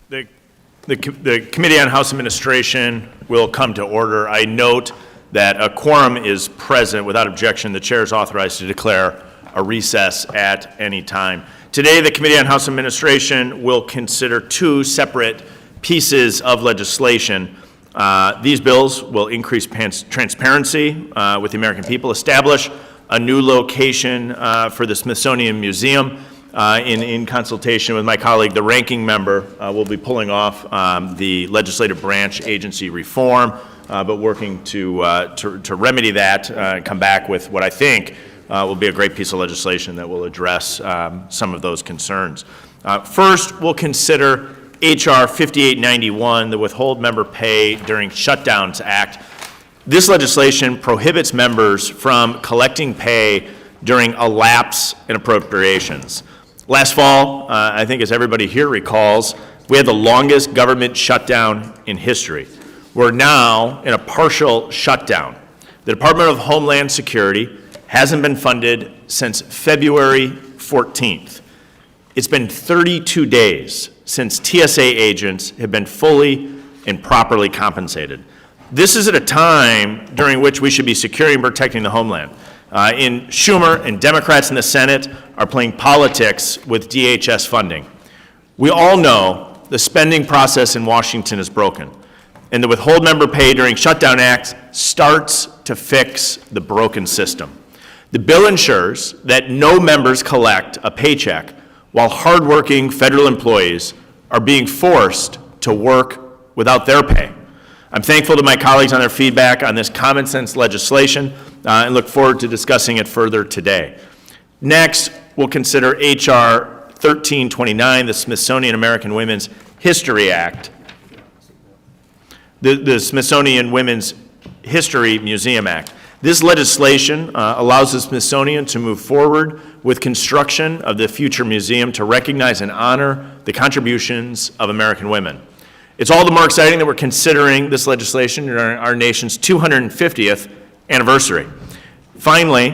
The Committee on House Administration will come to order. I note that a quorum is present. Without objection, the chair is authorized to declare a recess at any time. Today, the Committee on House Administration will consider two separate pieces of legislation. These bills will increase transparency with the American people, establish a new location for the Smithsonian Museum. In consultation with my colleague, the ranking member, will be pulling off the legislative branch agency reform, but working to remedy that and come back with what I think will be a great piece of legislation that will address some of those concerns. First, we'll consider H.R. 5891, the Withhold Member Pay During Shutdowns Act. This legislation prohibits members from collecting pay during a lapse in appropriations. Last fall, I think as everybody here recalls, we had the longest government shutdown in history. We're now in a partial shutdown. The Department of Homeland Security hasn't been funded since February 14th. It's been 32 days since TSA agents have been fully and properly compensated. This is at a time during which we should be securing and protecting the homeland. Schumer and Democrats in the Senate are playing politics with DHS funding. We all know the spending process in Washington is broken, and the Withhold Member Pay During Shutdown Act starts to fix the broken system. The bill ensures that no members collect a paycheck while hardworking federal employees are being forced to work without their pay. I'm thankful to my colleagues on their feedback on this common sense legislation and look forward to discussing it further today. Next, we'll consider H.R. 1329, the Smithsonian American Women's History Act, the Smithsonian Women's History Museum Act. This legislation allows the Smithsonian to move forward with construction of the future museum to recognize and honor the contributions of American women. It's all the more exciting that we're considering this legislation during our nation's 250th anniversary. Finally,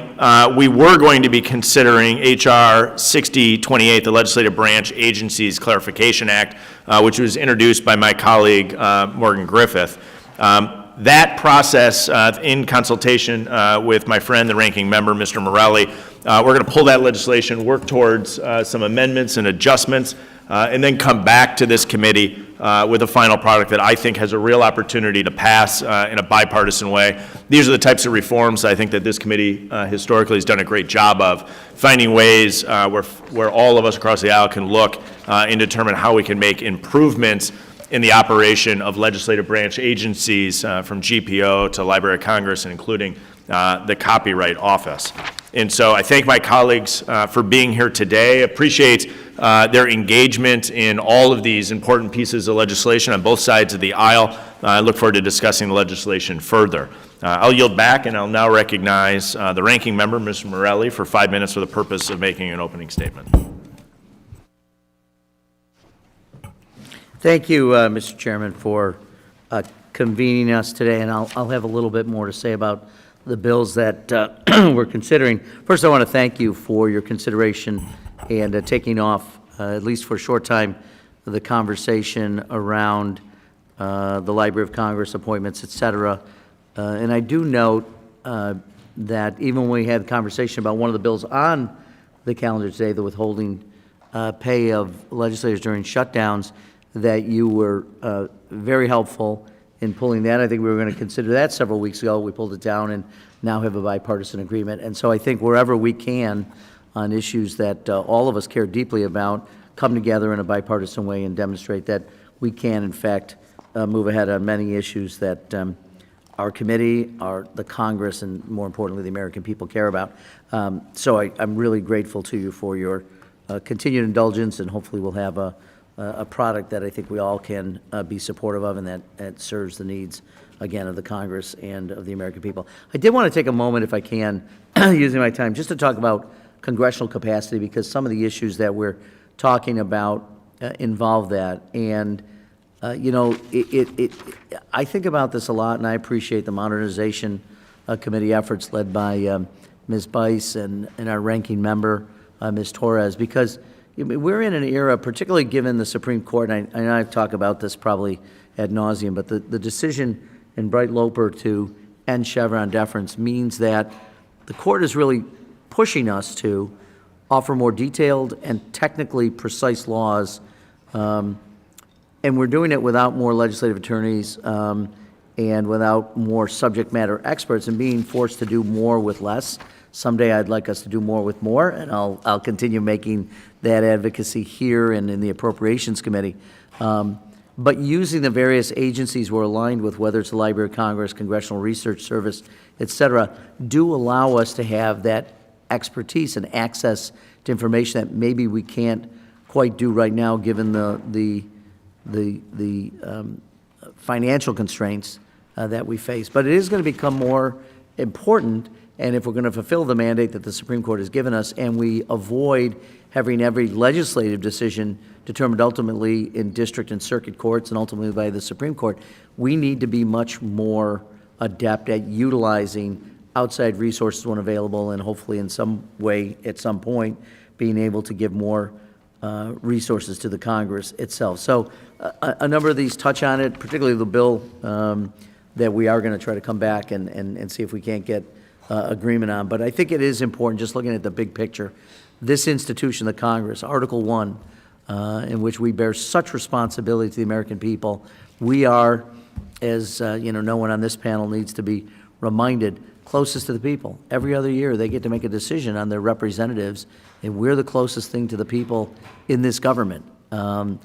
we were going to be considering H.R. 6028, the Legislative Branch Agencies Clarification Act, which was introduced by my colleague, Morgan Griffith. That process, in consultation with my friend, the ranking member, Mr. Morelli, we're going to pull that legislation, work towards some amendments and adjustments, and then come back to this committee with a final product that I think has a real opportunity to pass in a bipartisan way. These are the types of reforms I think that this committee historically has done a great job of, finding ways where all of us across the aisle can look and determine how we can make improvements in the operation of legislative branch agencies from GPO to Library of Congress and including the Copyright Office. And so I thank my colleagues for being here today. Appreciate their engagement in all of these important pieces of legislation on both sides of the aisle. I look forward to discussing the legislation further. I'll yield back, and I'll now recognize the ranking member, Mr. Morelli, for 5 minutes for the purpose of making an opening statement. Thank you, Mr. Chairman, for convening us today, and I'll have a little bit more to say about the bills that we're considering. First, I want to thank you for your consideration and taking off, at least for a short time, the conversation around the Library of Congress appointments, et cetera. And I do note that even when we had a conversation about one of the bills on the calendar today, the withholding pay of legislators during shutdowns, that you were very helpful in pulling that. I think we were going to consider that several weeks ago. We pulled it down and now have a bipartisan agreement. And so I think wherever we can on issues that all of us care deeply about, come together in a bipartisan way and demonstrate that we can, in fact, move ahead on many issues that our committee, the Congress, and more importantly, the American people care about. So I'm really grateful to you for your continued indulgence, and hopefully we'll have a product that I think we all can be supportive of, and that serves the needs, again, of the Congress and of the American people. I did want to take a moment, if I can, using my time, just to talk about congressional capacity, because some of the issues that we're talking about involve that. And, you know, I think about this a lot, and I appreciate the modernization committee efforts led by Ms. Bice and our ranking member, Ms. Torres, because we're in an era, particularly given the Supreme Court, and I've talked about this probably ad nauseum, but the decision in Bright Loper to end Chevron deference means that the court is really pushing us to offer more detailed and technically precise laws, and we're doing it without more legislative attorneys and without more subject matter experts, and being forced to do more with less. Someday I'd like us to do more with more, and I'll continue making that advocacy here and in the Appropriations Committee. But using the various agencies we're aligned with, whether it's the Library of Congress, Congressional Research Service, et cetera, do allow us to have that expertise and access to information that maybe we can't quite do right now, given the financial constraints that we face. But it is going to become more important, and if we're going to fulfill the mandate that the Supreme Court has given us, and we avoid having every legislative decision determined ultimately in district and circuit courts and ultimately by the Supreme Court, we need to be much more adept at utilizing outside resources when available, and hopefully in some way, at some point, being able to give more resources to the Congress itself. So a number of these touch on it, particularly the bill that we are going to try to come back and see if we can't get agreement on. But I think it is important, just looking at the big picture, this institution, the Congress, Article 1, in which we bear such responsibility to the American people. We are, as no one on this panel needs to be reminded, closest to the people. Every other year, they get to make a decision on their representatives, and we're the closest thing to the people in this government. And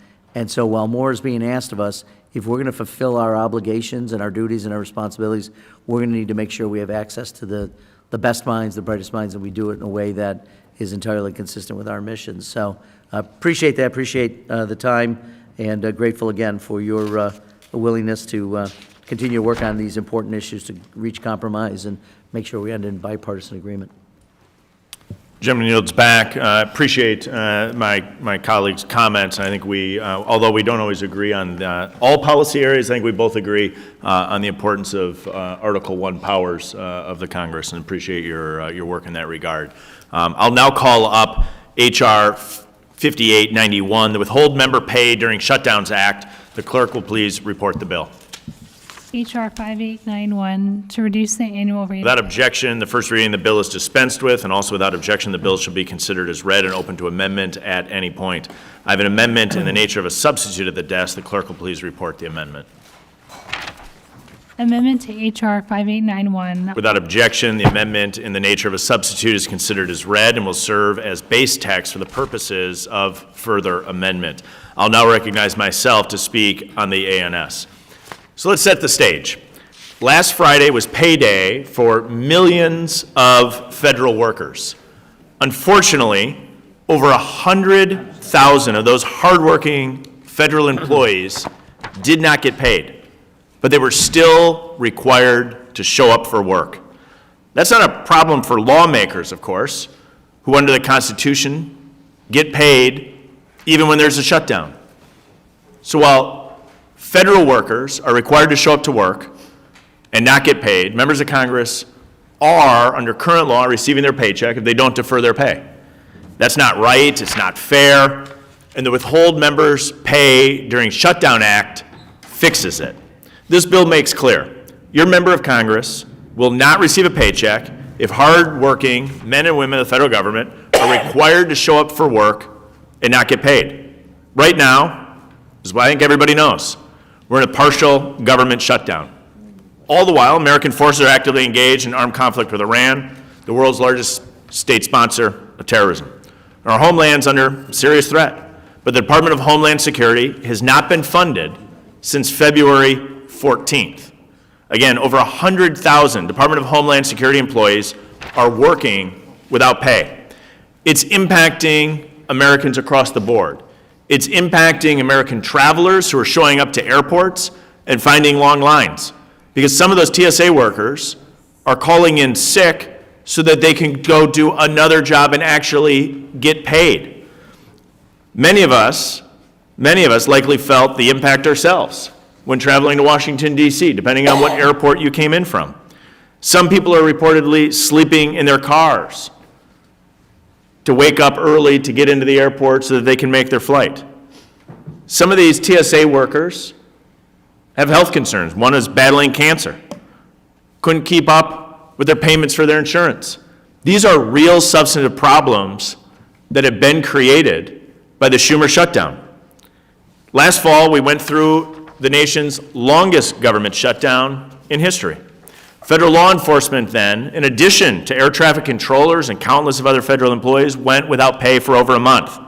so while more is being asked of us, if we're going to fulfill our obligations and our duties and our responsibilities, we're going to need to make sure we have access to the best minds, the brightest minds, and we do it in a way that is entirely consistent with our missions. So appreciate that, appreciate the time, and grateful again for your willingness to continue to work on these important issues to reach compromise and make sure we end in bipartisan agreement. Gentleman yields back. Appreciate my colleagues' comments. I think we, although we don't always agree on all policy areas, I think we both agree on the importance of Article 1 powers of the Congress, and appreciate your work in that regard. I'll now call up H.R. 5891, the Withhold Member Pay During Shutdowns Act. The clerk will please report the bill. H.R. 5891, to reduce the annual rate. Without objection, the first reading of the bill is dispensed with, and also without objection, the bill shall be considered as read and open to amendment at any point. I have an amendment in the nature of a substitute at the desk. The clerk will please report the amendment. Amendment to H.R. 5891. Without objection, the amendment in the nature of a substitute is considered as read and will serve as base text for the purposes of further amendment. I'll now recognize myself to speak on the ANS. So let's set the stage. Last Friday was payday for millions of federal workers. Unfortunately, over 100,000 of those hardworking federal employees did not get paid, but they were still required to show up for work. That's not a problem for lawmakers, of course, who under the Constitution get paid even when there's a shutdown. So while federal workers are required to show up to work and not get paid, members of Congress are, under current law, receiving their paycheck if they don't defer their pay. That's not right, it's not fair, and the Withhold Members Pay During Shutdown Act fixes it. This bill makes clear, your member of Congress will not receive a paycheck if hard-working men and women of the federal government are required to show up for work and not get paid. Right now, this is what I think everybody knows, we're in a partial government shutdown. All the while, American forces are actively engaged in armed conflict with Iran, the world's largest state sponsor of terrorism. Our homeland's under serious threat, but the Department of Homeland Security has not been funded since February 14th. Again, over 100,000 Department of Homeland Security employees are working without pay. It's impacting Americans across the board. It's impacting American travelers who are showing up to airports and finding long lines, because some of those TSA workers are calling in sick so that they can go do another job and actually get paid. Many of us likely felt the impact ourselves when traveling to Washington, D.C., depending on what airport you came in from. Some people are reportedly sleeping in their cars to wake up early to get into the airport so that they can make their flight. Some of these TSA workers have health concerns. One is battling cancer, couldn't keep up with their payments for their insurance. These are real substantive problems that have been created by the Schumer shutdown. Last fall, we went through the nation's longest government shutdown in history. Federal law enforcement then, in addition to air traffic controllers and countless of other federal employees, went without pay for over a month.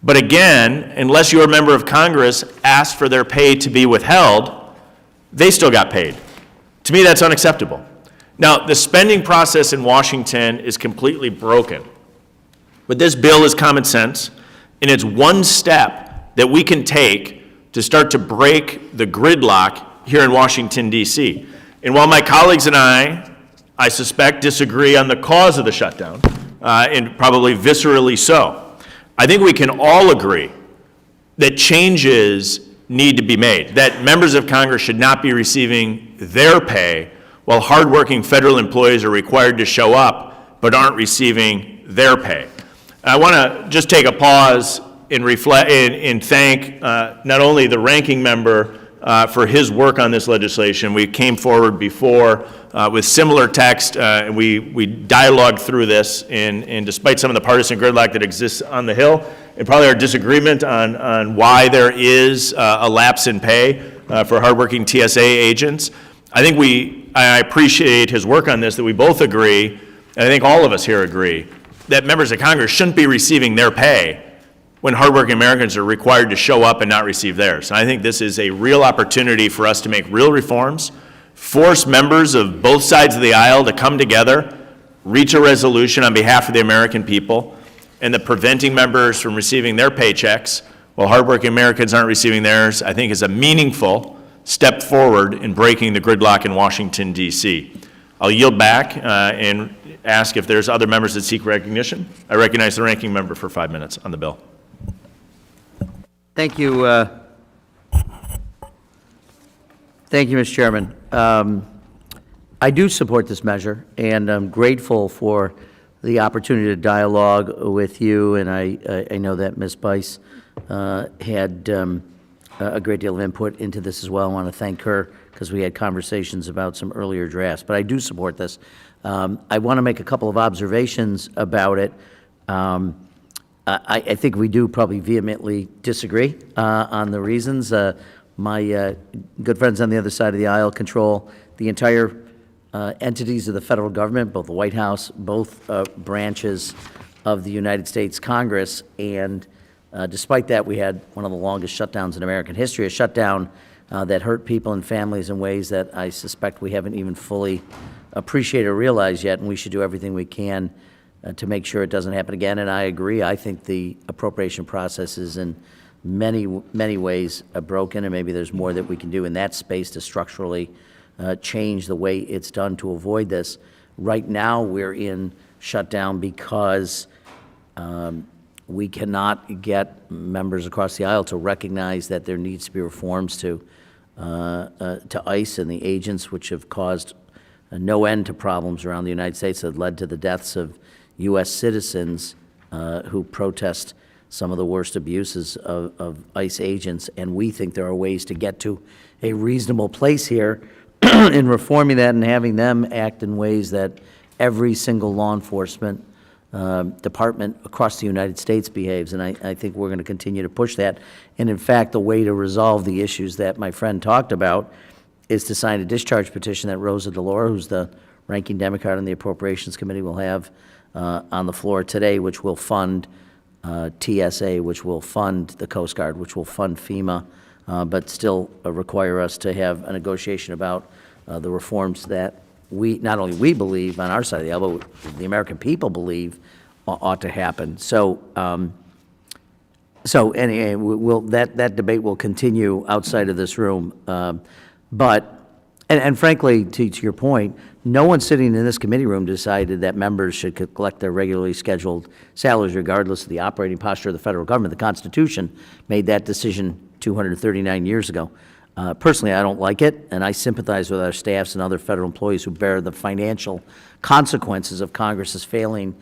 But again, unless you're a member of Congress asked for their pay to be withheld, they still got paid. To me, that's unacceptable. Now, the spending process in Washington is completely broken. But this bill is common sense, and it's one step that we can take to start to break the gridlock here in Washington, D.C. And while my colleagues and I suspect, disagree on the cause of the shutdown, and probably viscerally so, I think we can all agree that changes need to be made, that members of Congress should not be receiving their pay while hardworking federal employees are required to show up but aren't receiving their pay. I want to just take a pause and reflect and thank not only the ranking member for his work on this legislation. We came forward before with similar text, and we dialogued through this, and despite some of the partisan gridlock that exists on the Hill, and probably our disagreement on why there is a lapse in pay for hardworking TSA agents, I appreciate his work on this, that we both agree, and I think all of us here agree, that members of Congress shouldn't be receiving their pay when hardworking Americans are required to show up and not receive theirs. And I think this is a real opportunity for us to make real reforms, force members of both sides of the aisle to come together, reach a resolution on behalf of the American people, and that preventing members from receiving their paychecks while hardworking Americans aren't receiving theirs, I think is a meaningful step forward in breaking the gridlock in Washington, D.C. I'll yield back and ask if there's other members that seek recognition. I recognize the ranking member for 5 minutes on the bill. Thank you. Thank you, Mr. Chairman. I do support this measure, and I'm grateful for the opportunity to dialogue with you, and I know that Ms. Bice had a great deal of input into this as well. I want to thank her because we had conversations about some earlier drafts, but I do support this. I want to make a couple of observations about it. I think we do probably vehemently disagree on the reasons. My good friends on the other side of the aisle control the entire entities of the federal government, both the White House, both branches of the United States Congress, and despite that, we had one of the longest shutdowns in American history, a shutdown that hurt people and families in ways that I suspect we haven't even fully appreciated or realized yet, and we should do everything we can to make sure it doesn't happen again. And I agree, I think the appropriation process is in many, many ways broken, and maybe there's more that we can do in that space to structurally change the way it's done to avoid this. Right now, we're in shutdown because we cannot get members across the aisle to recognize that there needs to be reforms to ICE and the agents, which have caused no end to problems around the United States that led to the deaths of U.S. citizens who protest some of the worst abuses of ICE agents. And we think there are ways to get to a reasonable place here in reforming that and having them act in ways that every single law enforcement department across the United States behaves, and I think we're going to continue to push that. And in fact, the way to resolve the issues that my friend talked about is to sign a discharge petition that Rosa DeLauro, who's the ranking Democrat on the Appropriations Committee, will have on the floor today, which will fund TSA, which will fund the Coast Guard, which will fund FEMA, but still require us to have a negotiation about the reforms that not only we believe on our side of the aisle, but the American people believe ought to happen. So, anyway, that debate will continue outside of this room. And frankly, to your point, no one sitting in this committee room decided that members should collect their regularly scheduled salaries regardless of the operating posture of the federal government. The Constitution made that decision 239 years ago. Personally, I don't like it, and I sympathize with our staffs and other federal employees who bear the financial consequences of Congress's failing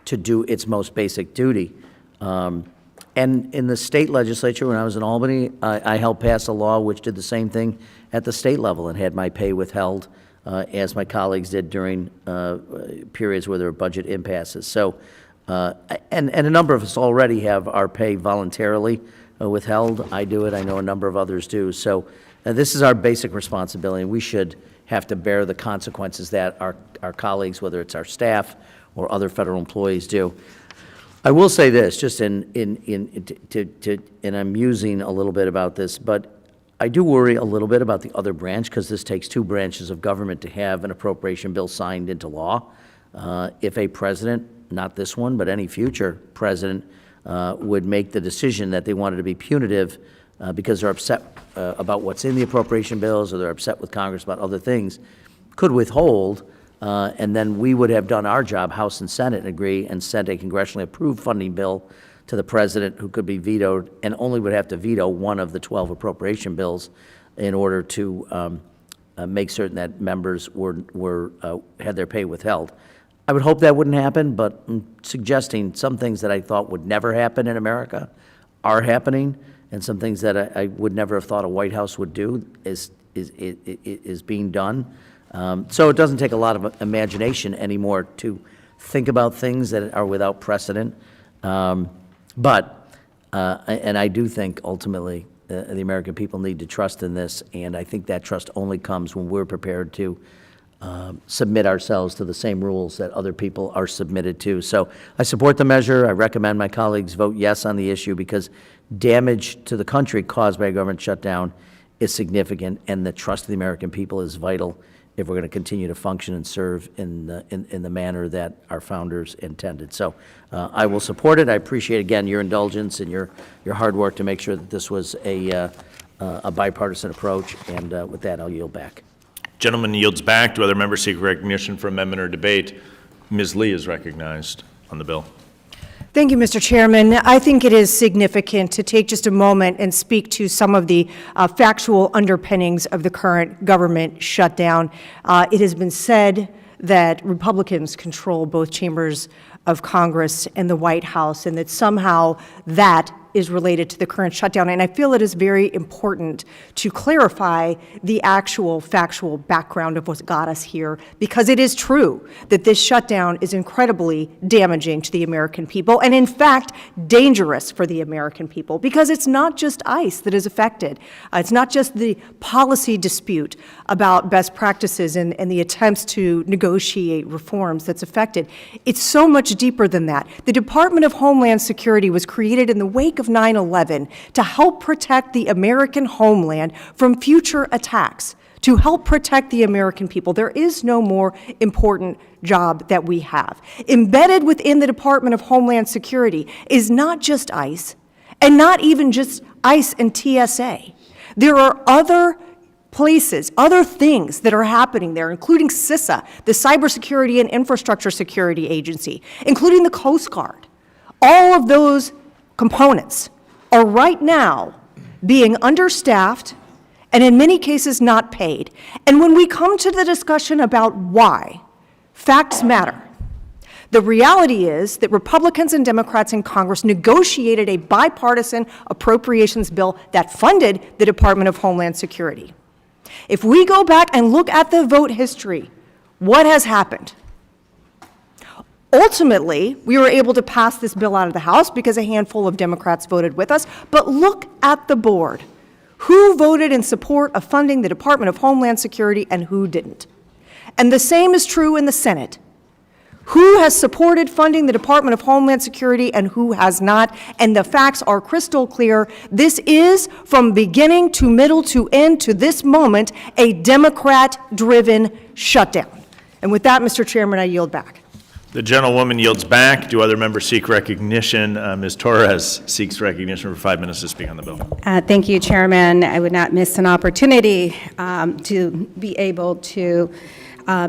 to do its most basic duty. And in the state legislature, when I was in Albany, I helped pass a law which did the same thing at the state level and had my pay withheld, as my colleagues did during periods where there were budget impasses. So, and a number of us already have our pay voluntarily withheld. I do it. I know a number of others do. So this is our basic responsibility. We should have to bear the consequences that our colleagues, whether it's our staff or other federal employees, do. I will say this, just and I'm musing a little bit about this, but I do worry a little bit about the other branch, because this takes two branches of government to have an appropriation bill signed into law. If a president, not this one, but any future president, would make the decision that they wanted to be punitive because they're upset about what's in the appropriation bills, or they're upset with Congress about other things, could withhold, and then we would have done our job, House and Senate, and agree and sent a congressionally approved funding bill to the president, who could be vetoed, and only would have to veto one of the 12 appropriation bills in order to make certain that members had their pay withheld. I would hope that wouldn't happen, but I'm suggesting some things that I thought would never happen in America are happening, and some things that I would never have thought a White House would do is being done. So it doesn't take a lot of imagination anymore to think about things that are without precedent. But I do think ultimately the American people need to trust in this, and I think that trust only comes when we're prepared to submit ourselves to the same rules that other people are submitted to. So I support the measure. I recommend my colleagues vote yes on the issue, because damage to the country caused by a government shutdown is significant, and the trust of the American people is vital if we're going to continue to function and serve in the manner that our founders intended. So I will support it. I appreciate, again, your indulgence and your hard work to make sure that this was a bipartisan approach, and with that, I'll yield back. Gentleman yields back. Do other members seek recognition for amendment or debate? Ms. Lee is recognized on the bill. Thank you, Mr. Chairman. I think it is significant to take just a moment and speak to some of the factual underpinnings of the current government shutdown. It has been said that Republicans control both chambers of Congress and the White House, and that somehow that is related to the current shutdown. And I feel it is very important to clarify the actual factual background of what got us here, because it is true that this shutdown is incredibly damaging to the American people, and in fact, dangerous for the American people, because it's not just ICE that is affected. It's not just the policy dispute about best practices and the attempts to negotiate reforms that's affected. It's so much deeper than that. The Department of Homeland Security was created in the wake of 9/11 to help protect the American homeland from future attacks, to help protect the American people. There is no more important job that we have. Embedded within the Department of Homeland Security is not just ICE, and not even just ICE and TSA. There are other places, other things that are happening there, including CISA, the Cybersecurity and Infrastructure Security Agency, including the Coast Guard. All of those components are right now being understaffed and in many cases not paid. And when we come to the discussion about why, facts matter. The reality is that Republicans and Democrats in Congress negotiated a bipartisan appropriations bill that funded the Department of Homeland Security. If we go back and look at the vote history, what has happened? Ultimately, we were able to pass this bill out of the House because a handful of Democrats voted with us. But look at the board. Who voted in support of funding the Department of Homeland Security and who didn't? And the same is true in the Senate. Who has supported funding the Department of Homeland Security and who has not? And the facts are crystal clear. This is, from beginning to middle to end to this moment, a Democrat-driven shutdown. And with that, Mr. Chairman, I yield back. The gentlewoman yields back. Do other members seek recognition? Ms. Torres seeks recognition for 5 minutes to speak on the bill. Thank you, Chairman. I would not miss an opportunity to be able to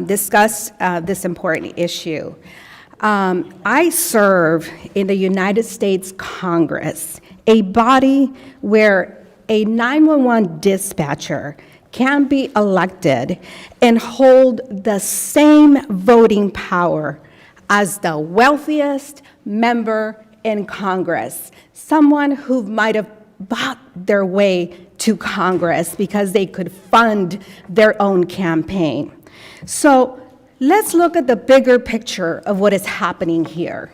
discuss this important issue. I serve in the United States Congress, a body where a 911 dispatcher can be elected and hold the same voting power as the wealthiest member in Congress, someone who might have bought their way to Congress because they could fund their own campaign. So let's look at the bigger picture of what is happening here.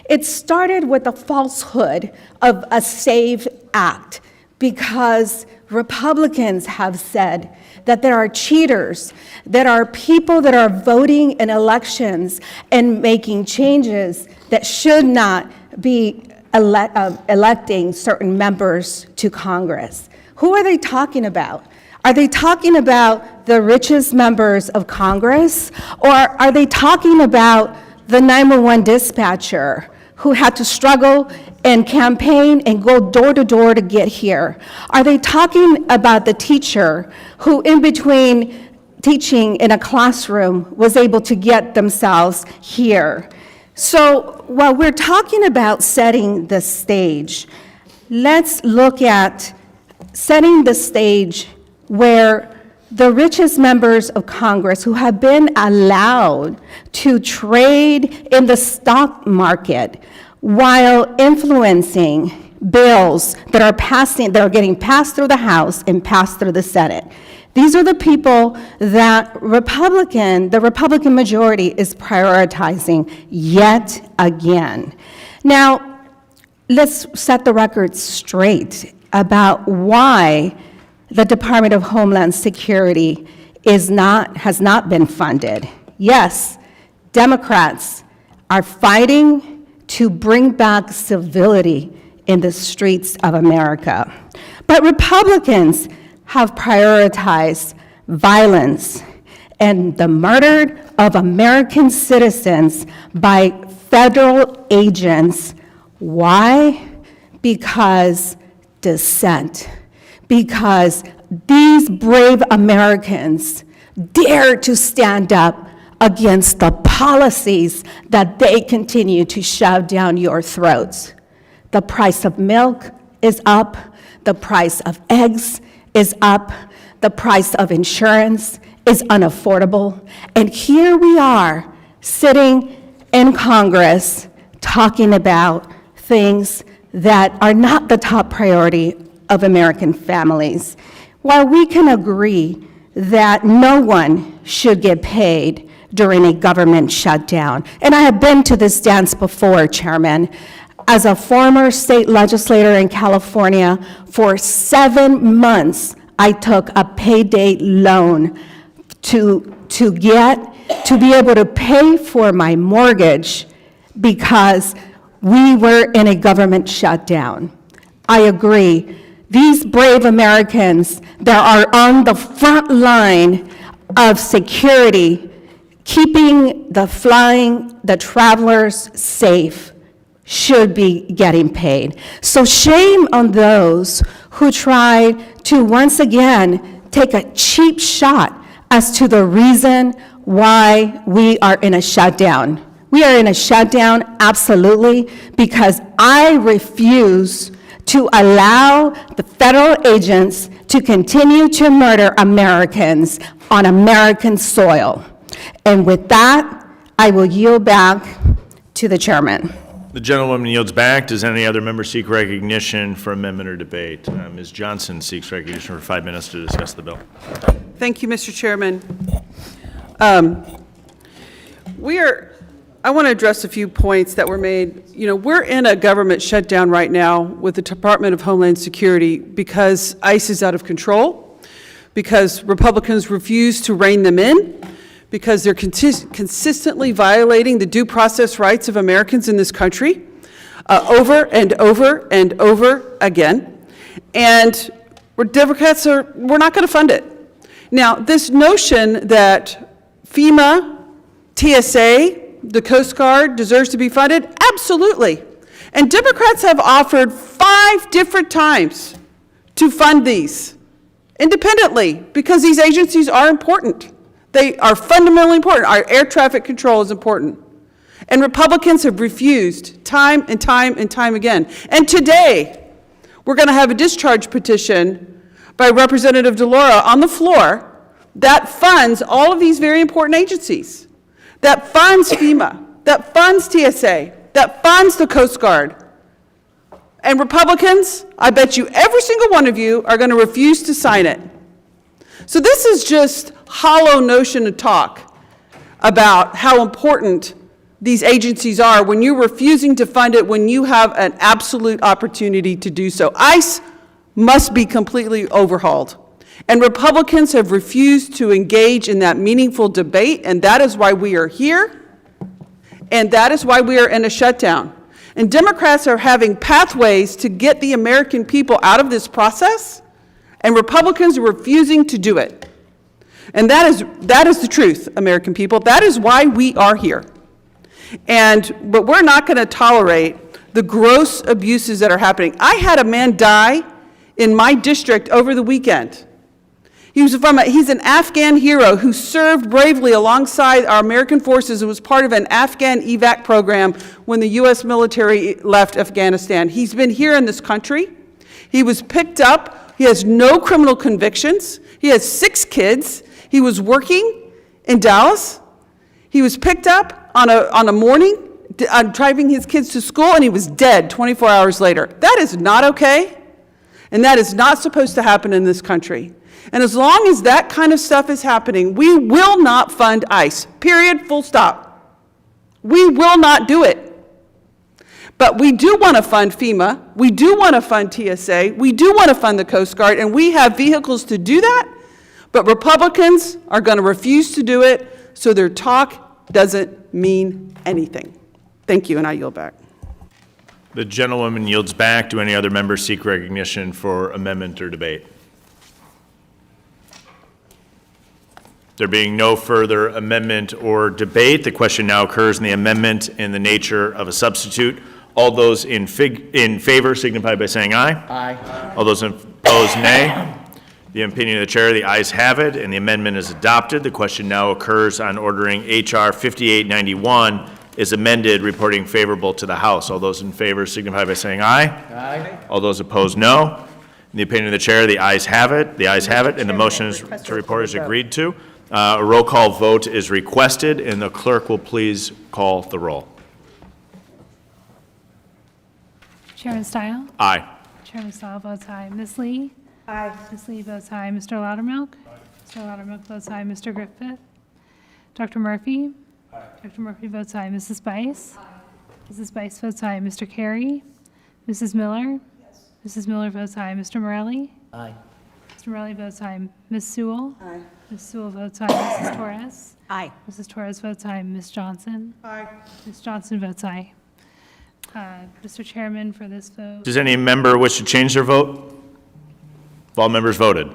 It started with the falsehood of a SAVE Act because Republicans have said that there are cheaters, that are people that are voting in elections and making changes that should not be electing certain members to Congress. Who are they talking about? Are they talking about the richest members of Congress? Or are they talking about the 911 dispatcher who had to struggle and campaign and go door to door to get here? Are they talking about the teacher who, in between teaching in a classroom, was able to get themselves here? So while we're talking about setting the stage, let's look at setting the stage where the richest members of Congress who have been allowed to trade in the stock market while influencing bills that are getting passed through the House and passed through the Senate. These are the people that the Republican majority is prioritizing yet again. Now, let's set the record straight about why the Department of Homeland Security has not been funded. Yes, Democrats are fighting to bring back civility in the streets of America. But Republicans have prioritized violence and the murder of American citizens by federal agents. Why? Because dissent. Because these brave Americans dare to stand up against the policies that they continue to shove down your throats. The price of milk is up, the price of eggs is up, the price of insurance is unaffordable, and here we are sitting in Congress talking about things that are not the top priority of American families. While we can agree that no one should get paid during a government shutdown, and I have been to this dance before, Chairman. As a former state legislator in California, for 7 months, I took a payday loan to be able to pay for my mortgage because we were in a government shutdown. I agree. These brave Americans that are on the front line of security, keeping the travelers safe, should be getting paid. So shame on those who try to once again take a cheap shot as to the reason why we are in a shutdown. We are in a shutdown, absolutely, because I refuse to allow the federal agents to continue to murder Americans on American soil. And with that, I will yield back to the chairman. The gentlewoman yields back. Does any other member seek recognition for amendment or debate? Ms. Johnson seeks recognition for 5 minutes to discuss the bill. Thank you, Mr. Chairman. I want to address a few points that were made. You know, we're in a government shutdown right now with the Department of Homeland Security because ICE is out of control, because Republicans refuse to rein them in, because they're consistently violating the due process rights of Americans in this country over and over and over again. And we're not going to fund it. Now, this notion that FEMA, TSA, the Coast Guard deserves to be funded, absolutely. And Democrats have offered 5 different times to fund these independently because these agencies are important. They are fundamentally important. Our air traffic control is important. And Republicans have refused time and time and time again. And today, we're going to have a discharge petition by Representative DeLauro on the floor that funds all of these very important agencies, that funds FEMA, that funds TSA, that funds the Coast Guard. And Republicans, I bet you every single one of you are going to refuse to sign it. So this is just hollow notion to talk about how important these agencies are when you're refusing to fund it when you have an absolute opportunity to do so. ICE must be completely overhauled. And Republicans have refused to engage in that meaningful debate, and that is why we are here, and that is why we are in a shutdown. And Democrats are having pathways to get the American people out of this process, and Republicans are refusing to do it. And that is the truth, American people. That is why we are here. But we're not going to tolerate the gross abuses that are happening. I had a man die in my district over the weekend. He's an Afghan hero who served bravely alongside our American forces and was part of an Afghan evac program when the U.S. military left Afghanistan. He's been here in this country. He was picked up. He has no criminal convictions. He has 6 kids. He was working in Dallas. He was picked up on a morning, driving his kids to school, and he was dead 24 hours later. That is not okay, and that is not supposed to happen in this country. And as long as that kind of stuff is happening, we will not fund ICE, period, full stop. We will not do it. But we do want to fund FEMA, we do want to fund TSA, we do want to fund the Coast Guard, and we have vehicles to do that, but Republicans are going to refuse to do it, so their talk doesn't mean anything. Thank you, and I yield back. The gentlewoman yields back. Do any other members seek recognition for amendment or debate? There being no further amendment or debate, the question now occurs in the amendment in the nature of a substitute. All those in favor signify by saying aye. Aye. All those opposed, nay. The opinion of the chair, the ayes have it, and the amendment is adopted. The question now occurs on ordering H.R. 5891 is amended, reporting favorable to the House. All those in favor signify by saying aye. Aye. All those opposed, no. In the opinion of the chair, the ayes have it. The ayes have it, and the motion to report is agreed to. A roll call vote is requested, and the clerk will please call the roll. Chairman Stile? Aye. Chairman Stile votes aye. Ms. Lee? Aye. Ms. Lee votes aye. Mr. Loudermilk? Mr. Loudermilk votes aye. Mr. Griffith? Dr. Murphy? Aye. Dr. Murphy votes aye. Mrs. Bice? Aye. Mrs. Bice votes aye. Mr. Carey? Mrs. Miller? Yes. Mrs. Miller votes aye. Mr. Morelli? Aye. Mr. Morelli votes aye. Ms. Sewell? Aye. Ms. Sewell votes aye. Mrs. Torres? Aye. Mrs. Torres votes aye. Ms. Johnson? Aye. Ms. Johnson votes aye. Mr. Chairman, for this vote. Does any member wish to change their vote? Have all members voted?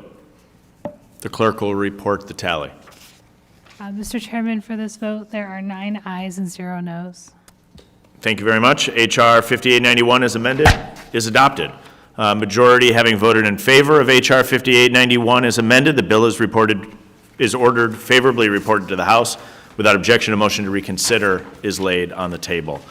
The clerk will report the tally. Mr. Chairman, for this vote, there are 9 ayes and 0 noes. Thank you very much. H.R. 5891 as amended is adopted. Majority having voted in favor of H.R. 5891 as amended, the bill is ordered favorably reported to the House. Without objection, a motion to reconsider is laid on the table.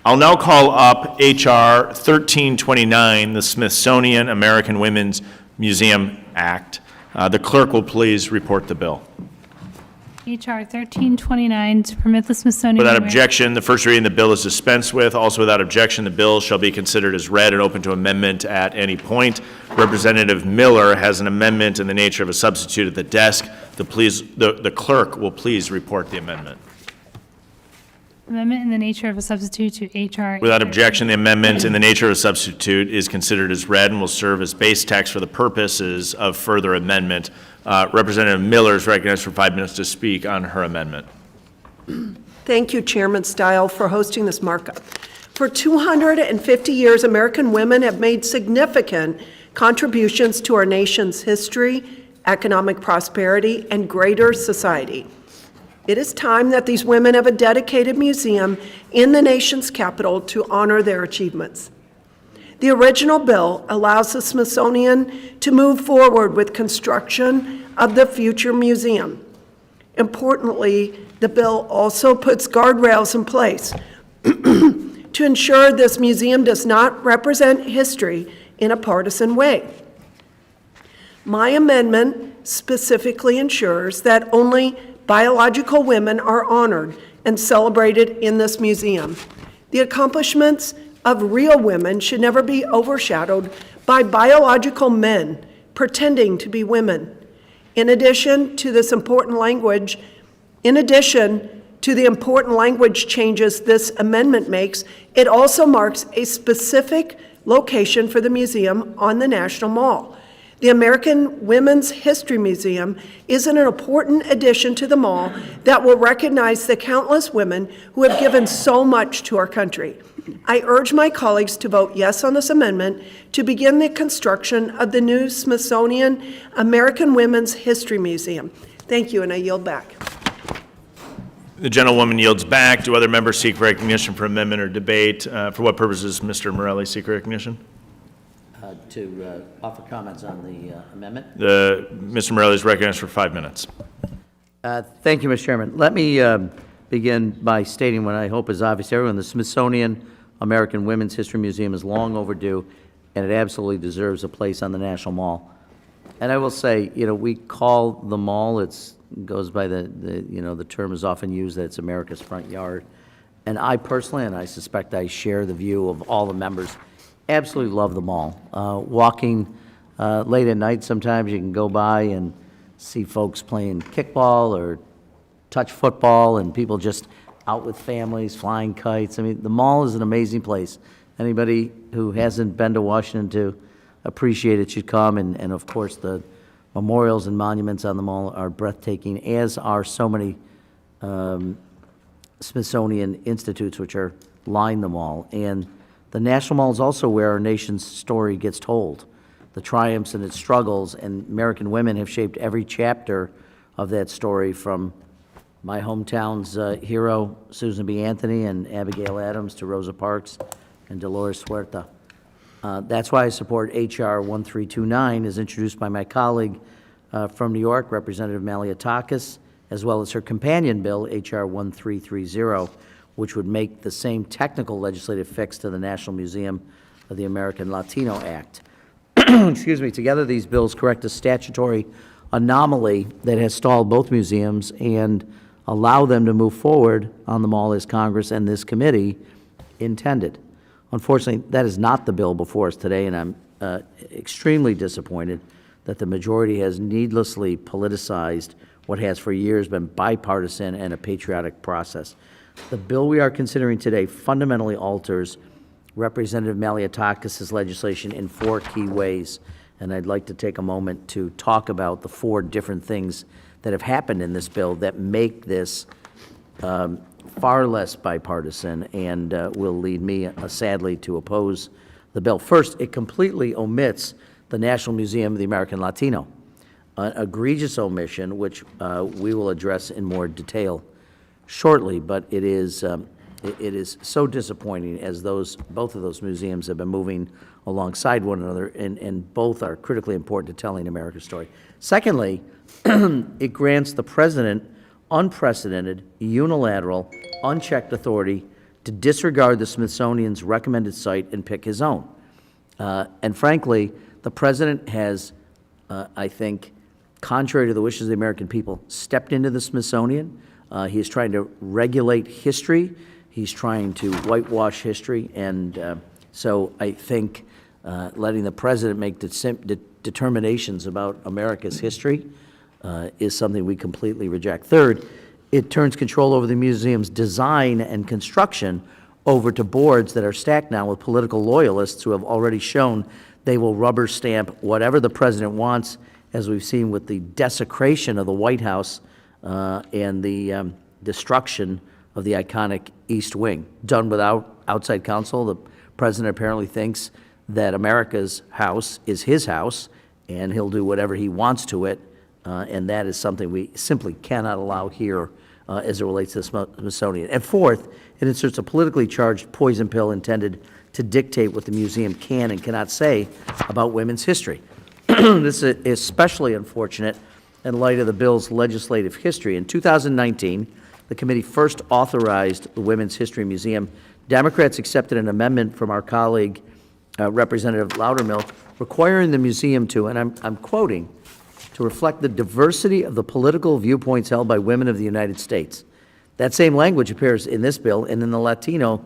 I'll now call up H.R. 1329, the Smithsonian American Women's Museum Act. The clerk will please report the bill. H.R. 1329 to permit the Smithsonian. Without objection, the first reading of the bill is dispensed with. Also without objection, the bill shall be considered as read and open to amendment at any point. Representative Miller has an amendment in the nature of a substitute at the desk. The clerk will please report the amendment. Amendment in the nature of a substitute to H.R. Without objection, the amendment in the nature of a substitute is considered as read and will serve as base text for the purposes of further amendment. Representative Miller is recognized for 5 minutes to speak on her amendment. Thank you, Chairman Stile, for hosting this markup. For 250 years, American women have made significant contributions to our nation's history, economic prosperity, and greater society. It is time that these women have a dedicated museum in the nation's capital to honor their achievements. The original bill allows the Smithsonian to move forward with construction of the future museum. Importantly, the bill also puts guardrails in place to ensure this museum does not represent history in a partisan way. My amendment specifically ensures that only biological women are honored and celebrated in this museum. The accomplishments of real women should never be overshadowed by biological men pretending to be women. In addition to the important language changes this amendment makes, it also marks a specific location for the museum on the National Mall. The American Women's History Museum is an important addition to the mall that will recognize the countless women who have given so much to our country. I urge my colleagues to vote yes on this amendment to begin the construction of the new Smithsonian American Women's History Museum. Thank you, and I yield back. The gentlewoman yields back. Do other members seek recognition for amendment or debate? For what purposes does Mr. Morelli seek recognition? To offer comments on the amendment. Mr. Morelli is recognized for 5 minutes. Thank you, Mr. Chairman. Let me begin by stating what I hope is obvious to everyone. The Smithsonian American Women's History Museum is long overdue, and it absolutely deserves a place on the National Mall. And I will say, we call the mall, it goes by the term is often used that it's America's front yard. And I personally, and I suspect I share the view of all the members, absolutely love the mall. Walking late at night, sometimes you can go by and see folks playing kickball or touch football and people just out with families, flying kites. I mean, the mall is an amazing place. Anybody who hasn't been to Washington to appreciate it should come. And of course, the memorials and monuments on the mall are breathtaking, as are so many Smithsonian institutes which are line the mall. And the National Mall is also where our nation's story gets told. The triumphs and its struggles, and American women have shaped every chapter of that story, from my hometown's hero, Susan B. Anthony and Abigail Adams, to Rosa Parks and Dolores Huerta. That's why I support H.R. 1329, as introduced by my colleague from New York, Representative Malliotakis, as well as her companion bill, H.R. 1330, which would make the same technical legislative fix to the National Museum of the American Latino Act. Excuse me. Together, these bills correct a statutory anomaly that has stalled both museums and allow them to move forward on the mall as Congress and this committee intended. Unfortunately, that is not the bill before us today, and I'm extremely disappointed that the majority has needlessly politicized what has for years been bipartisan and a patriotic process. The bill we are considering today fundamentally alters Representative Malliotakis' legislation in 4 key ways, and I'd like to take a moment to talk about the 4 different things that have happened in this bill that make this far less bipartisan and will lead me, sadly, to oppose the bill. First, it completely omits the National Museum of the American Latino, an egregious omission which we will address in more detail shortly, but it is so disappointing, as both of those museums have been moving alongside one another, and both are critically important to telling America's story. Secondly, it grants the president unprecedented, unilateral, unchecked authority to disregard the Smithsonian's recommended site and pick his own. And frankly, the president has, I think, contrary to the wishes of the American people, stepped into the Smithsonian. He is trying to regulate history. He's trying to whitewash history. And so I think letting the president make determinations about America's history is something we completely reject. Third, it turns control over the museum's design and construction over to boards that are stacked now with political loyalists who have already shown they will rubber stamp whatever the president wants, as we've seen with the desecration of the White House and the destruction of the iconic East Wing. Done without outside counsel, the president apparently thinks that America's house is his house, and he'll do whatever he wants to it, and that is something we simply cannot allow here as it relates to the Smithsonian. And fourth, it inserts a politically charged poison pill intended to dictate what the museum can and cannot say about women's history. This is especially unfortunate in light of the bill's legislative history. In 2019, the committee first authorized the Women's History Museum. Democrats accepted an amendment from our colleague, Representative Loudermilk, requiring the museum to, and I'm quoting, to reflect the diversity of the political viewpoints held by women of the United States. That same language appears in this bill and in the Latino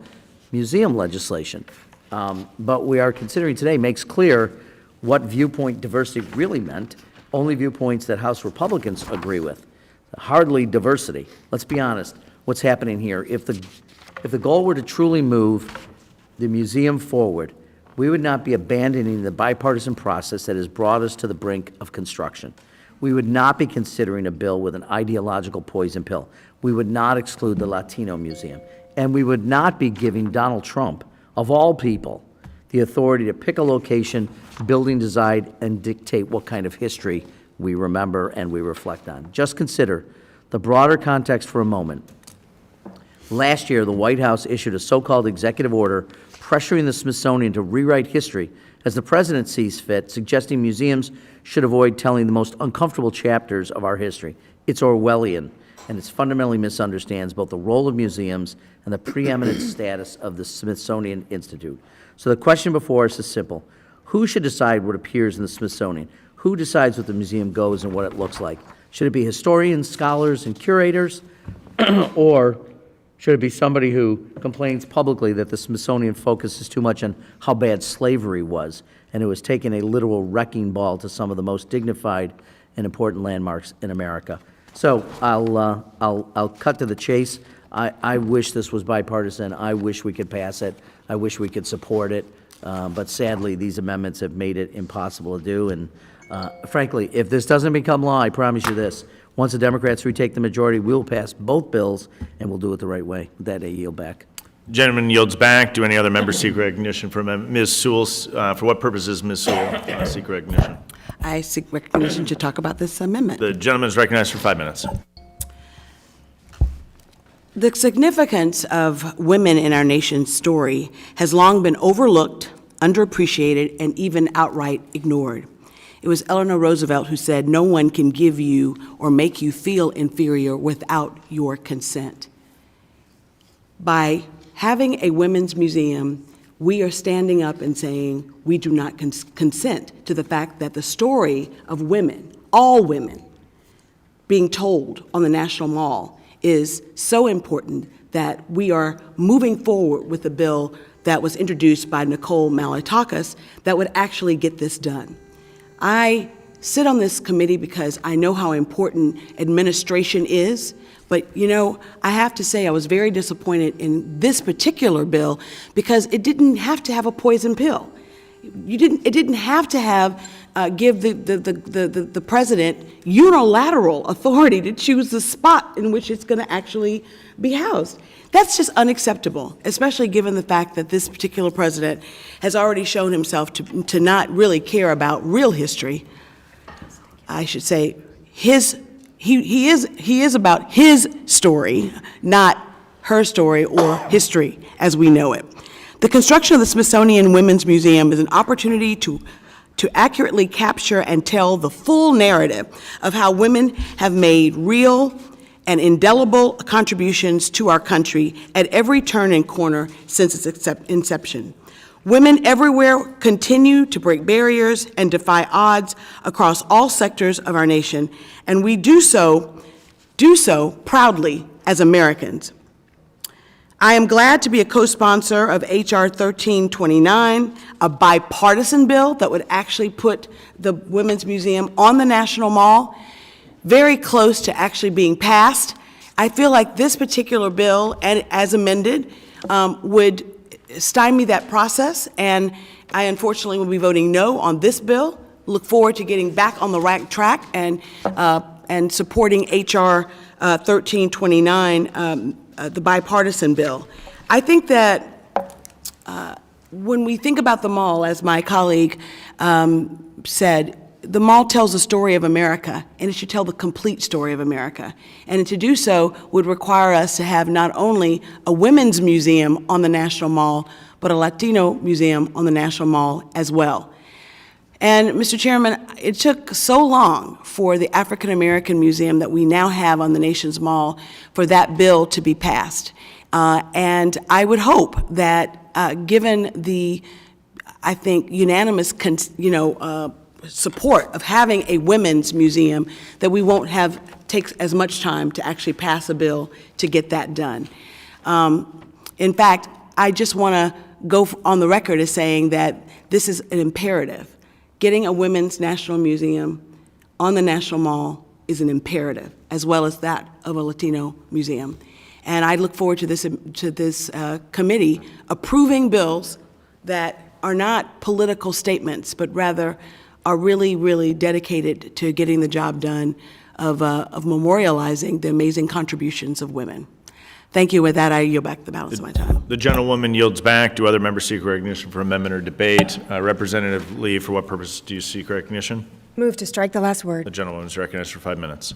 museum legislation. But we are considering today makes clear what viewpoint diversity really meant, only viewpoints that House Republicans agree with. Hardly diversity. Let's be honest, what's happening here. If the goal were to truly move the museum forward, we would not be abandoning the bipartisan process that has brought us to the brink of construction. We would not be considering a bill with an ideological poison pill. We would not exclude the Latino Museum. And we would not be giving Donald Trump, of all people, the authority to pick a location, building design, and dictate what kind of history we remember and we reflect on. Just consider the broader context for a moment. Last year, the White House issued a so-called executive order pressuring the Smithsonian to rewrite history as the president sees fit, suggesting museums should avoid telling the most uncomfortable chapters of our history. It's Orwellian, and it fundamentally misunderstands both the role of museums and the preeminent status of the Smithsonian Institute. So the question before us is simple. Who should decide what appears in the Smithsonian? Who decides what the museum goes and what it looks like? Should it be historians, scholars, and curators? Or should it be somebody who complains publicly that the Smithsonian focuses too much on how bad slavery was, and it was taking a literal wrecking ball to some of the most dignified and important landmarks in America? So I'll cut to the chase. I wish this was bipartisan. I wish we could pass it. I wish we could support it. But sadly, these amendments have made it impossible to do. And frankly, if this doesn't become law, I promise you this, once the Democrats retake the majority, we'll pass both bills, and we'll do it the right way. With that, I yield back. Gentleman yields back. Do any other members seek recognition for Ms. Sewell? For what purposes, Ms. Sewell, seek recognition? I seek recognition to talk about this amendment. The gentleman is recognized for 5 minutes. The significance of women in our nation's story has long been overlooked, underappreciated, and even outright ignored. It was Eleanor Roosevelt who said, "No one can give you or make you feel inferior without your consent." By having a women's museum, we are standing up and saying we do not consent to the fact that the story of women, all women, being told on the National Mall is so important that we are moving forward with a bill that was introduced by Nicole Malliotakis that would actually get this done. I sit on this committee because I know how important administration is, but you know, I have to say I was very disappointed in this particular bill because it didn't have to have a poison pill. It didn't have to have give the president unilateral authority to choose the spot in which it's going to actually be housed. That's just unacceptable, especially given the fact that this particular president has already shown himself to not really care about real history. I should say he is about his story, not her story or history as we know it. The construction of the Smithsonian Women's Museum is an opportunity to accurately capture and tell the full narrative of how women have made real and indelible contributions to our country at every turn and corner since its inception. Women everywhere continue to break barriers and defy odds across all sectors of our nation, and we do so proudly as Americans. I am glad to be a co-sponsor of H.R. 1329, a bipartisan bill that would actually put the Women's Museum on the National Mall, very close to actually being passed. I feel like this particular bill, and as amended, would stymie that process, and I unfortunately will be voting no on this bill. Look forward to getting back on the right track and supporting H.R. 1329, the bipartisan bill. I think that when we think about the mall, as my colleague said, the mall tells the story of America, and it should tell the complete story of America. And to do so would require us to have not only a women's museum on the National Mall, but a Latino museum on the National Mall as well. And Mr. Chairman, it took so long for the African American Museum that we now have on the nation's mall for that bill to be passed. And I would hope that given the, I think, unanimous support of having a women's museum, that we won't have, takes as much time to actually pass a bill to get that done. In fact, I just want to go on the record as saying that this is an imperative. Getting a women's national museum on the National Mall is an imperative, as well as that of a Latino museum. And I look forward to this committee approving bills that are not political statements, but rather are really, really dedicated to getting the job done of memorializing the amazing contributions of women. Thank you. With that, I yield back the balance of my time. The gentlewoman yields back. Do other members seek recognition for amendment or debate? Representative Lee, for what purpose do you seek recognition? Move to strike the last word. The gentlewoman is recognized for 5 minutes.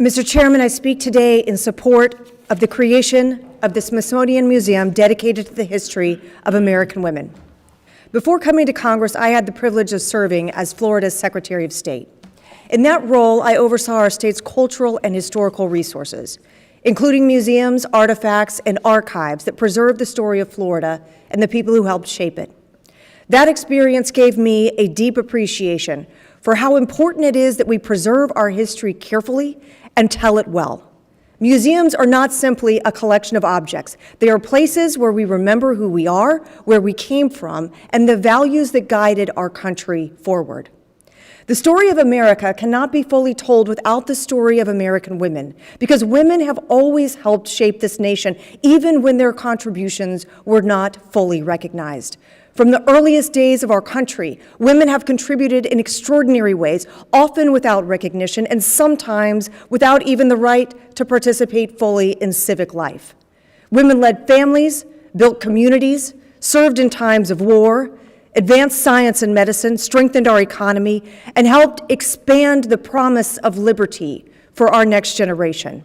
Mr. Chairman, I speak today in support of the creation of the Smithsonian Museum dedicated to the history of American women. Before coming to Congress, I had the privilege of serving as Florida's Secretary of State. In that role, I oversaw our state's cultural and historical resources, including museums, artifacts, and archives that preserve the story of Florida and the people who helped shape it. That experience gave me a deep appreciation for how important it is that we preserve our history carefully and tell it well. Museums are not simply a collection of objects. They are places where we remember who we are, where we came from, and the values that guided our country forward. The story of America cannot be fully told without the story of American women, because women have always helped shape this nation, even when their contributions were not fully recognized. From the earliest days of our country, women have contributed in extraordinary ways, often without recognition and sometimes without even the right to participate fully in civic life. Women led families, built communities, served in times of war, advanced science and medicine, strengthened our economy, and helped expand the promise of liberty for our next generation.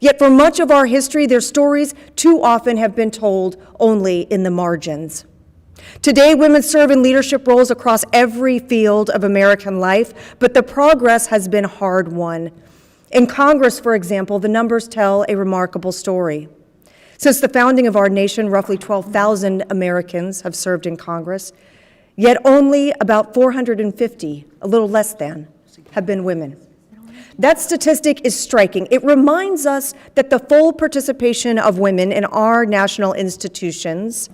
Yet for much of our history, their stories too often have been told only in the margins. Today, women serve in leadership roles across every field of American life, but the progress has been hard-won. In Congress, for example, the numbers tell a remarkable story. Since the founding of our nation, roughly 12,000 Americans have served in Congress, yet only about 450, a little less than, have been women. That statistic is striking. It reminds us that the full participation of women in our national institutions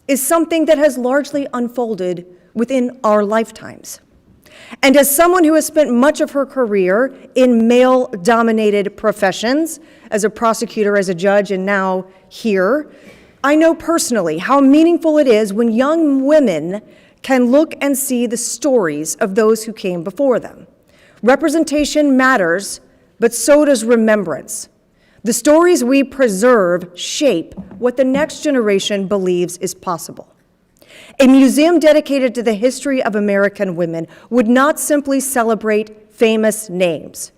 is something that has largely unfolded within our lifetimes. And as someone who has spent much of her career in male-dominated professions, as a prosecutor, as a judge, and now here, I know personally how meaningful it is when young women can look and see the stories of those who came before them. Representation matters, but so does remembrance. The stories we preserve shape what the next generation believes is possible. A museum dedicated to the history of American women would not simply celebrate famous names.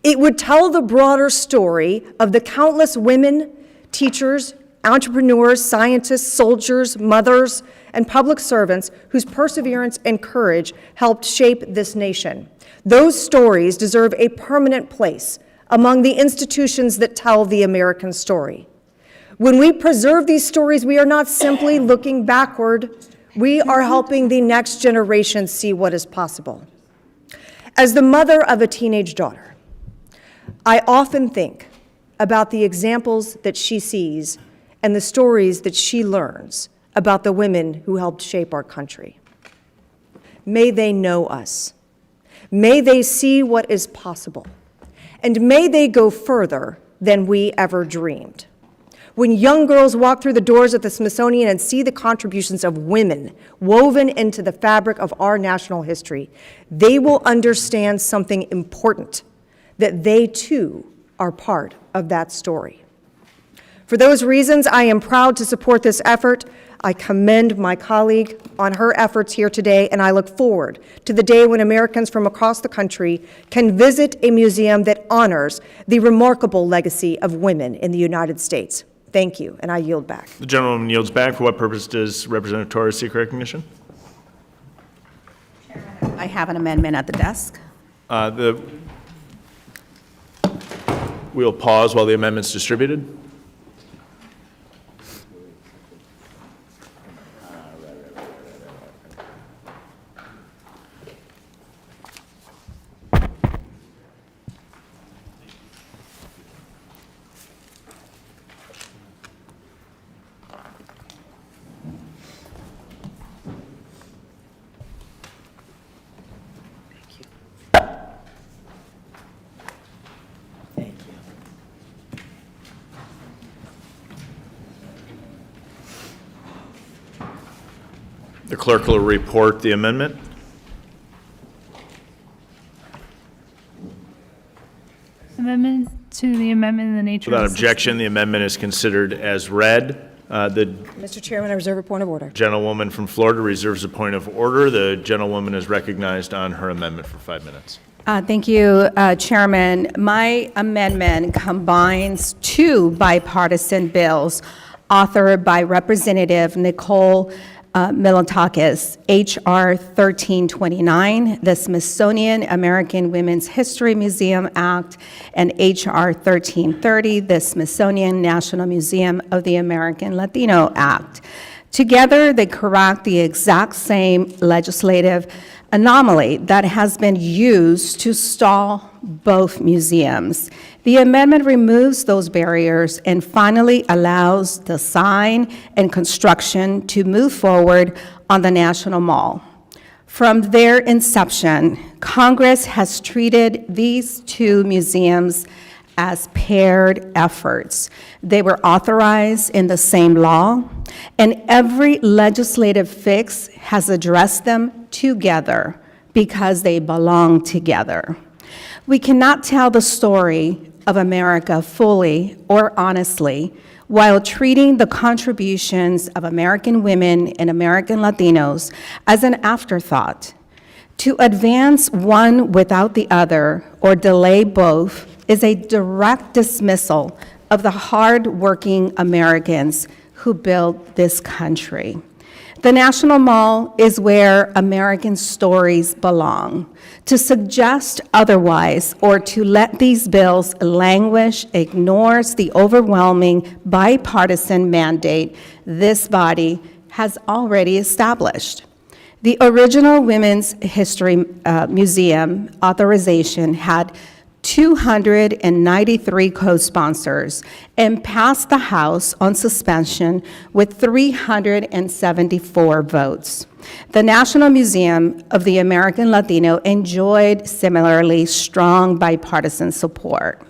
It would tell the broader story of the countless women, teachers, entrepreneurs, scientists, soldiers, mothers, and public servants whose perseverance and courage helped shape this nation. Those stories deserve a permanent place among the institutions that tell the American story. When we preserve these stories, we are not simply looking backward, we are helping the next generation see what is possible. As the mother of a teenage daughter, I often think about the examples that she sees and the stories that she learns about the women who helped shape our country. May they know us. May they see what is possible. And may they go further than we ever dreamed. When young girls walk through the doors of the Smithsonian and see the contributions of women woven into the fabric of our national history, they will understand something important, that they too are part of that story. For those reasons, I am proud to support this effort. I commend my colleague on her efforts here today, and I look forward to the day when Americans from across the country can visit a museum that honors the remarkable legacy of women in the United States. Thank you, and I yield back. The gentleman yields back. For what purpose does Representative Torres seek recognition? I have an amendment at the desk. We'll pause while the amendment's distributed. The clerk will report the amendment. Amendment to the amendment in the nature Without of... objection, the amendment is considered as read. The Mr. Chairman, I reserve a point of order. gentlewoman from Florida reserves a point of order. The gentlewoman is recognized on her amendment for 5 minutes. Thank you, Chairman. My amendment combines two bipartisan bills authored by Representative Nicole Milotakis, H.R. 1329, the Smithsonian American Women's History Museum Act, and H.R. 1330, the Smithsonian National Museum of the American Latino Act. Together, they correct the exact same legislative anomaly that has been used to stall both museums. The amendment removes those barriers and finally allows design and construction to move forward on the National Mall. From their inception, Congress has treated these two museums as paired efforts. They were authorized in the same law, and every legislative fix has addressed them together because they belong together. We cannot tell the story of America fully or honestly while treating the contributions of American women and American Latinos as an afterthought. To advance one without the other or delay both is a direct dismissal of the hard-working Americans who built this country. The National Mall is where American stories belong. To suggest otherwise or to let these bills languish ignores the overwhelming bipartisan mandate this body has already established. The original Women's History Museum authorization had 293 co-sponsors and passed the House on suspension with 374 votes. The National Museum of the American Latino enjoyed similarly strong bipartisan support.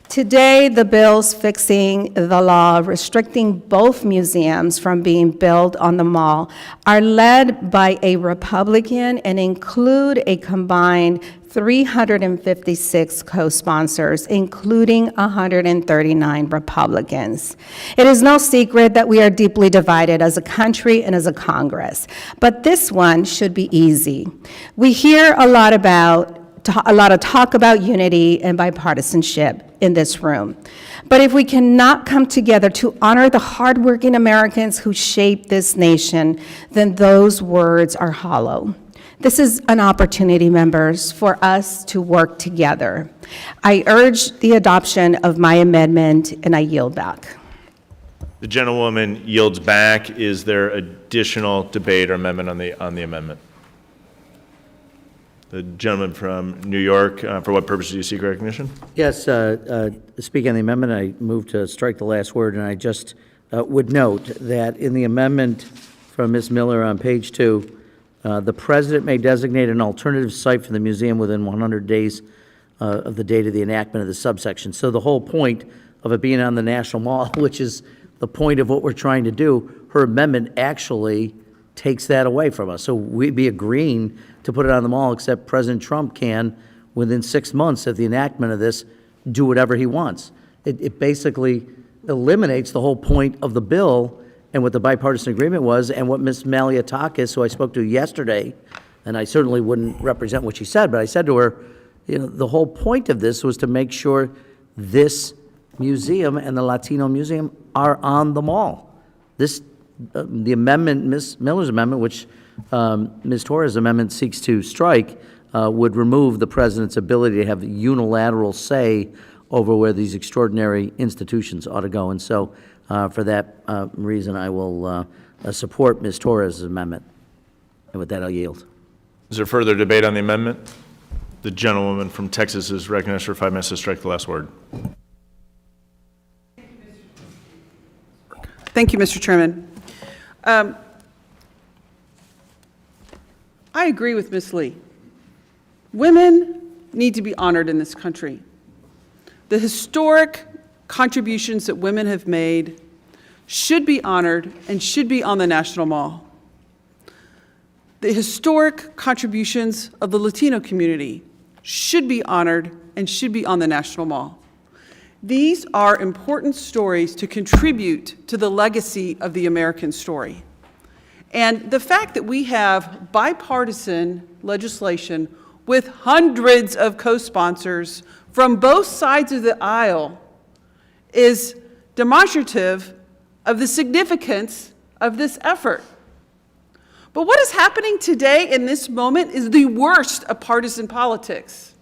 Today, the bills fixing the law restricting both museums from being built on the mall are led by a Republican and include a combined 356 co-sponsors, including 139 Republicans. It is no secret that we are deeply divided as a country and as a Congress, but this one should be easy. We hear a lot of talk about unity and bipartisanship in this room. But if we cannot come together to honor the hardworking Americans who shaped this nation, then those words are hollow. This is an opportunity, members, for us to work together. I urge the adoption of my amendment, and I yield back. The gentlewoman yields back. Is there additional debate or amendment on the amendment? The gentleman from New York, for what purpose do you seek recognition? Yes, speaking on the amendment, I move to strike the last word, and I just would note that in the amendment from Ms. Miller on page 2, the president may designate an alternative site for the museum within 100 days of the date of the enactment of the subsection. So the whole point of it being on the National Mall, which is the point of what we're trying to do, her amendment actually takes that away from us. So we'd be agreeing to put it on the mall, except President Trump can, within 6 months of the enactment of this, do whatever he wants. It basically eliminates the whole point of the bill and what the bipartisan agreement was, and what Ms. Maliotakis, who I spoke to yesterday, and I certainly wouldn't represent what she said, but I said to her, you know, the whole point of this was to make sure this museum and the Latino Museum are on the mall. This, the amendment, Ms. Miller's amendment, which Ms. Torres' amendment seeks to strike, would remove the president's ability to have unilateral say over where these extraordinary institutions ought to go. And so, for that reason, I will support Ms. Torres' amendment. And with that, I'll yield. Is there further debate on the amendment? The gentlewoman from Texas is recognized for 5 minutes to strike the last word. Thank you, Mr. Chairman. I agree with Ms. Lee. Women need to be honored in this country. The historic contributions that women have made should be honored and should be on the National Mall. The historic contributions of the Latino community should be honored and should be on the National Mall. These are important stories to contribute to the legacy of the American story. And the fact that we have bipartisan legislation with hundreds of co-sponsors from both sides of the aisle is demonstrative of the significance of this effort. But what is happening today in this moment is the worst of partisan politics,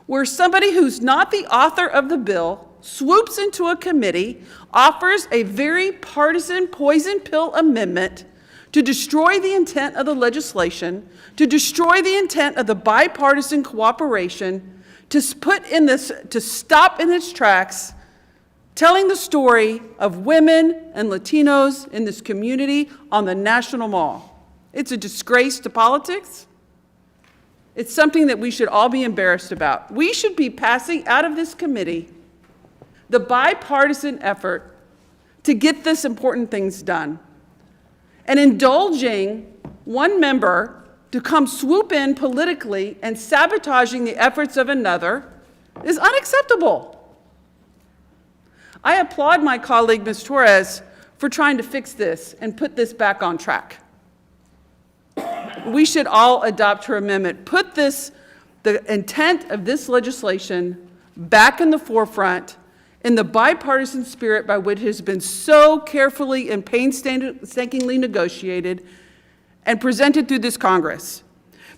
where somebody who's not the author of the bill swoops into a committee, offers a very partisan poison pill amendment to destroy the intent of the legislation, to destroy the intent of the bipartisan cooperation, to stop in its tracks, telling the story of women and Latinos in this community on the National Mall. It's a disgrace to politics. It's something that we should all be embarrassed about. We should be passing out of this committee the bipartisan effort to get this important things done. And indulging one member to come swoop in politically and sabotaging the efforts of another is unacceptable. I applaud my colleague, Ms. Torres, for trying to fix this and put this back on track. We should all adopt her amendment. Put the intent of this legislation back in the forefront in the bipartisan spirit by which it has been so carefully and painstakingly negotiated and presented through this Congress.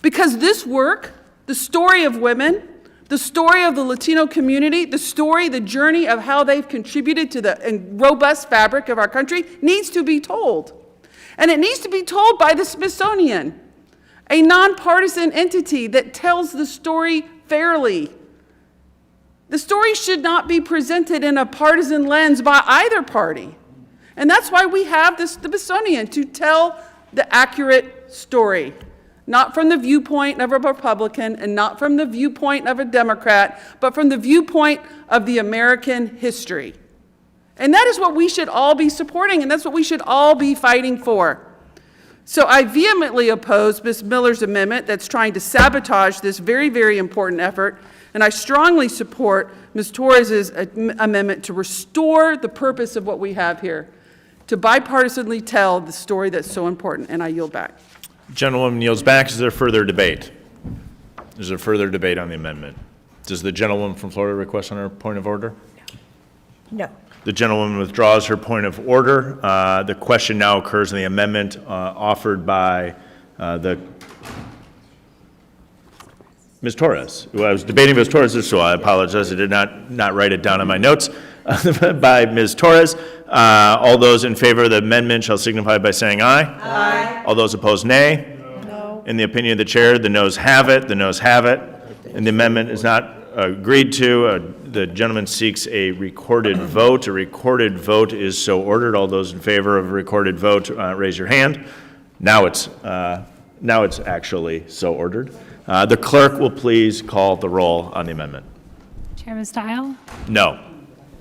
Because this work, the story of women, the story of the Latino community, the journey of how they've contributed to the robust fabric of our country needs to be told. And it needs to be told by the Smithsonian, a nonpartisan entity that tells the story fairly. The story should not be presented in a partisan lens by either party. And that's why we have the Smithsonian, to tell the accurate story, not from the viewpoint of a Republican and not from the viewpoint of a Democrat, but from the viewpoint of the American history. And that is what we should all be supporting, and that's what we should all be fighting for. So I vehemently oppose Ms. Miller's amendment that's trying to sabotage this very, very important effort. And I strongly support Ms. Torres' amendment to restore the purpose of what we have here, to bipartisanly tell the story that's so important. And I yield back. Gentlewoman yields back. Is there further debate? Is there further debate on the amendment? Does the gentlewoman from Florida request on her point of order? No. The gentlewoman withdraws her point of order. The question now occurs on the amendment offered by Ms. Torres. Well, I was debating Ms. Torres, so I apologize. I did not write it down on my notes. By Ms. Torres. All those in favor of the amendment shall signify by saying aye. Aye. All those opposed, nay. No. In the opinion of the chair, the noes have it. The noes have it. And the amendment is not agreed to. The gentleman seeks a recorded vote. A recorded vote is so ordered. All those in favor of a recorded vote, raise your hand. Now it's actually so ordered. The clerk will please call the roll on the amendment. Chairman Stile? No.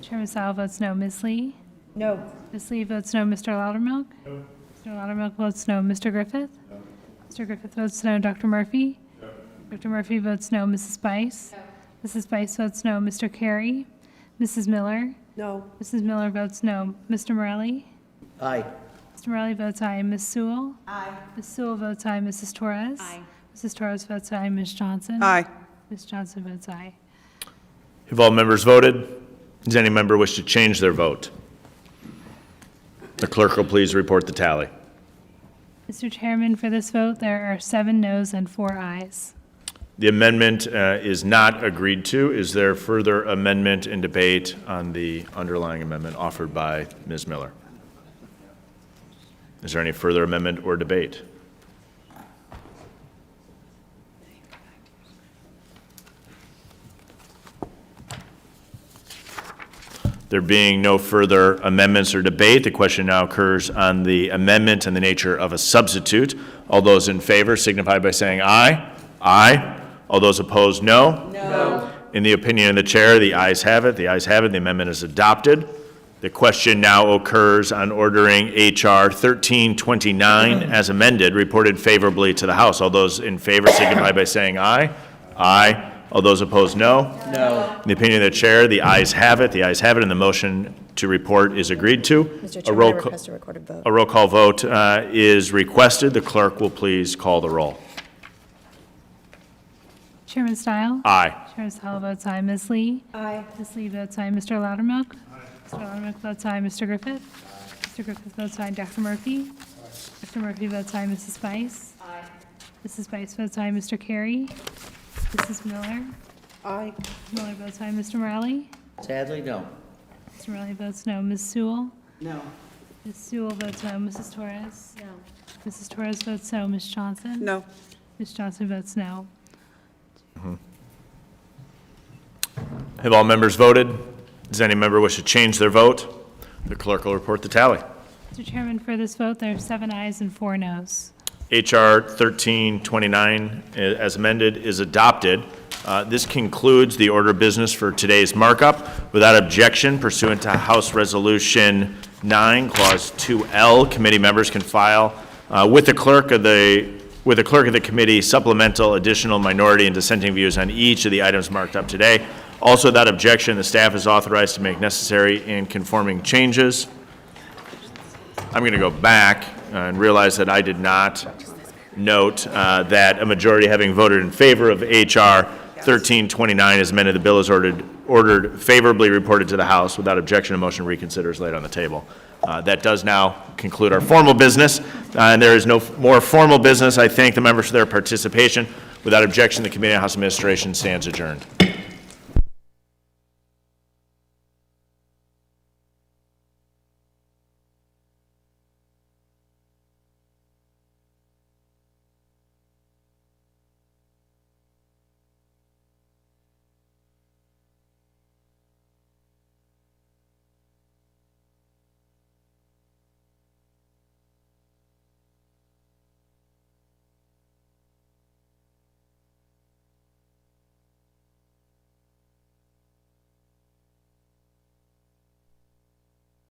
Chairman Stile votes no. Ms. Lee? No. Ms. Lee votes no. Mr. Loudermilk? No. Mr. Loudermilk votes no. Mr. Griffith? No. Mr. Griffith votes no. Dr. Murphy? No. Dr. Murphy votes no. Mrs. Spice? No. Mrs. Spice votes no. Mr. Carey? Mrs. Miller? No. Mrs. Miller votes no. Mr. Morelli? Aye. Mr. Morelli votes aye. Ms. Sewell? Aye. Ms. Sewell votes aye. Mrs. Torres? Aye. Mrs. Torres votes aye. Ms. Johnson? Aye. Ms. Johnson votes aye. Have all members voted? Does any member wish to change their vote? The clerk will please report the tally. Mr. Chairman, for this vote, there are 7 noes and 4 ayes. The amendment is not agreed to. Is there further amendment and debate on the underlying amendment offered by Ms. Miller? Is there any further amendment or debate? There being no further amendments or debate, the question now occurs on the amendment and the nature of a substitute. All those in favor signify by saying aye. Aye. All those opposed, no. No. In the opinion of the chair, the ayes have it. The ayes have it. The amendment is adopted. The question now occurs on ordering H.R. 1329 as amended, reported favorably to the House. All those in favor signify by saying aye. Aye. All those opposed, no. No. In the opinion of the chair, the ayes have it. The ayes have it, and the motion to report is agreed to. Mr. Chairman, I request a recorded vote. A roll call vote is requested. The clerk will please call the roll. Chairman Stile? Aye. Chairman Stile votes aye. Ms. Lee? Aye. Ms. Lee votes aye. Mr. Loudermilk? Mr. Loudermilk votes aye. Mr. Griffith? Mr. Griffith votes aye. Dr. Murphy? Dr. Murphy votes aye. Mrs. Spice? Aye. Mrs. Spice votes aye. Mr. Carey? Mrs. Miller? Aye. Miller votes aye. Mr. Morelli? Sadly, no. Mr. Morelli votes no. Ms. Sewell? No. Ms. Sewell votes no. Mrs. Torres? No. Mrs. Torres votes no. Ms. Johnson? No. Ms. Johnson votes no. Have all members voted? Does any member wish to change their vote? The clerk will report the tally. Mr. Chairman, for this vote, there are 7 ayes and 4 noes. H.R. 1329 as amended is adopted. This concludes the order of business for today's markup. Without objection, pursuant to House Resolution 9, Clause 2L, committee members can file with the clerk of the committee supplemental, additional, minority, and dissenting views on each of the items marked up today. Also, without objection, the staff is authorized to make necessary and conforming changes. I'm going to go back and realize that I did not note that a majority having voted in favor of H.R. 1329 as amended, the bill is ordered favorably reported to the House. Without objection, a motion to reconsider is laid on the table. That does now conclude our formal business, and there is no more formal business. I thank the members for their participation. Without objection, the Committee on House Administration stands adjourned.